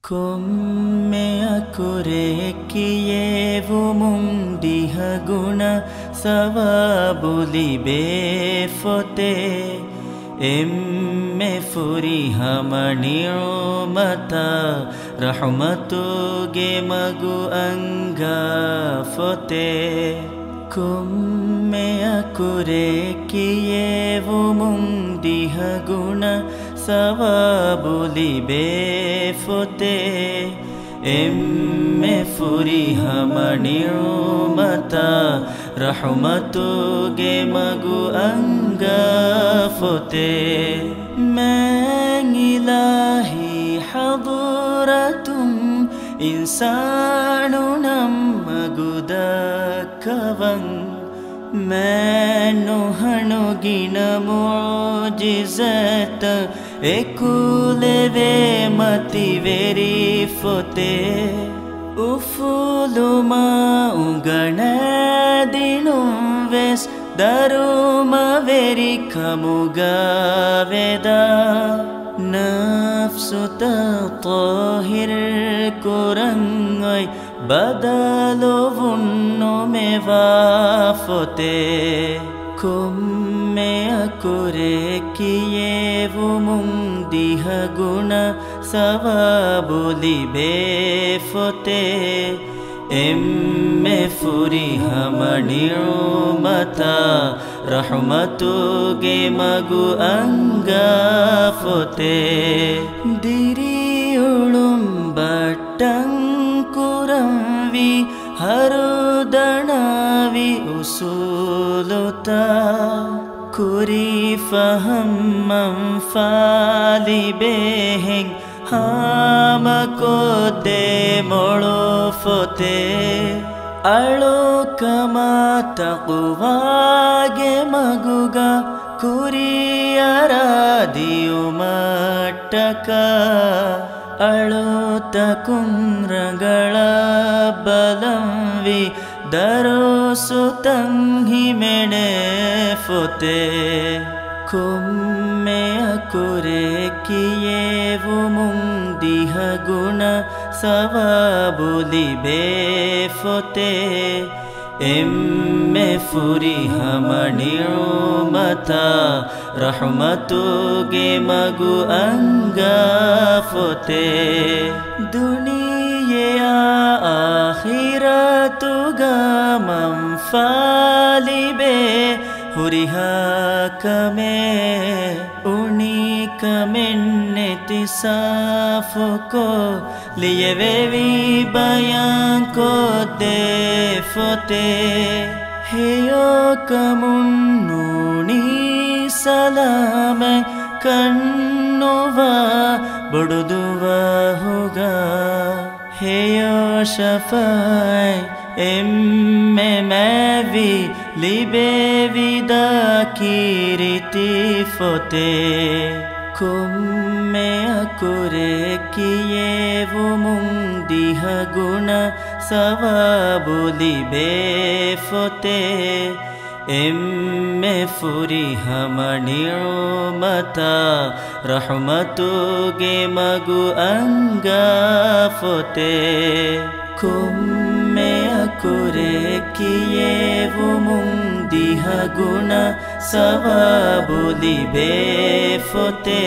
ಕೊಮ್ಮೆಯ ಕೊರೆಕಿಯೇವು ಮುಂಡಿಹ ಗುಣ ಸವಾಬುಲಿಬೆ ಫೊತೆ ಎಮ್ಮೆ ಫುರಿಹ ಮಣಿಮತ ರಹಮತುಗೆ ಮಗು ಅಂಗ ಫೊತೆ ಕೊಮ್ಮೆಯ ಕೊರೆಕಿಯೇವು ಮುಂಡಿಹ ಗುಣ ಸವಾಬುಲಿಬೆ ಫೊತೆ ಎಮ್ಮೆ ಫುರಿಹ ಮಣಿಮತ ರಹಮತುಗೆ ಮಗು ಅಂಗ ಫೊತೆ ಮ್ಯಾಂಗಿಲಾಹಿ ಹದುರತುಂ ಇನ್ಸಾನು ನಮ್ಮಗುದ ಕವಂ मैनु हणुगिन मुजिज़त एकुलेवे मतिवेरी फोते उफुलुमा उगणदिनु वेस दरुमा वेरी खमुगावेदा नफ्सुत ताहिर कुरंगै बदलुवुन्नु मेवाफोते ಕೊಮ್ಮೆಯ ಕೊರೆಕಿಯೇವು ಮುಂದಿಹ ಗುಣ ಸವಾಬುಲಿಬೆ ಫೊತೆ ಎಮ್ಮೆ ಫುರಿಹ ಮಣಿಮತ ರಹಮತುಗೆ ಮಗು ಅಂಗ ಫೊತೆ ದಿರಿಯುಳುಂ ಬಟ್ಟಂಕುರಂವಿ ಹರುದಣವಿ ಉಸೂಲುತ ಕುರಿ ಫಹಮ್ಮಂ ಫಾಲಿಬೇಹೆಂ ಹಾಮ ಕೋದೆ ಮೊಳು ಫೊತೆ ಅಳು ಕಮಾತ ಕುವಾಗೆ ಮಗುಗ ಕುರಿಯರಾದಿಯು ಮಟ್ಟಕ ಅಳುತ ಕುಂದ್ರಗಳ ಬಲಂವಿ ದರೋಸು ತಂಹಿ ಮೆಣೆ ಫೊತೆ ಕೊಮ್ಮೆಯ ಕೊರೆಕಿಯೇವು ಮುಂದಿಹ ಗುಣ ಸವಾಬುಲಿಬೆ ಫೊತೆ ಎಮ್ಮೆ ಫುರಿಹ ಮಣಿಮತ ರಹಮತುಗೆ ಮಗು ಅಂಗ ಫೊತೆ ದುನಿಯೆಯ ಆಖಿರತುಗ ಮಂಫಾಲಿಬೆ ಹುರಿಹ ಕಮೆ ಉಣಿ ಕಮೆನ್ನೆತಿ ಸಾಫುಕೋ ಲಿಯವೆವಿ ಬಯಾಂಕೋ ದೆ ಫೊತೆ ಹೇಯೋ ಕಮುನ್ನೂಣಿ ಸಲಾಮೆ ಕಣ್ಣುವ ಬುಡುದುವ ಹುಗ ಹೇಯೋ ಶಫೈ ಎಮ್ಮೆ ಮ್ಯಾವಿ ಲಿಬೇವಿದ ಕೀರಿತಿ ಫೊತೆ ಕೊಮ್ಮೆಯ ಕೊರೆಕಿಯೇವು ಮುಂದಿಹ ಗುಣ ಸವಾಬುಲಿಬೆ ಫೊತೆ ಎಮ್ಮೆ ಫುರಿಹ ಮಣಿಮತ ರಹಮತುಗೆ ಮಗು ಅಂಗ ಫೊತೆ ಕೊಮ್ಮೆಯ ಕೊರೆಕಿಯೇವು ಮುಂದಿಹ ಗುಣ ಸವಾಬುಲಿಬೆ ಫೊತೆ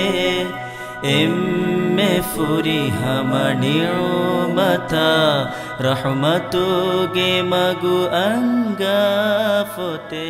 ಎಮ್ಮೆ ಫುರಿಹ ಮಣಿಮತ ರಹಮತುಗೆ ಮಗು ಅಂಗ ಫೊತೆ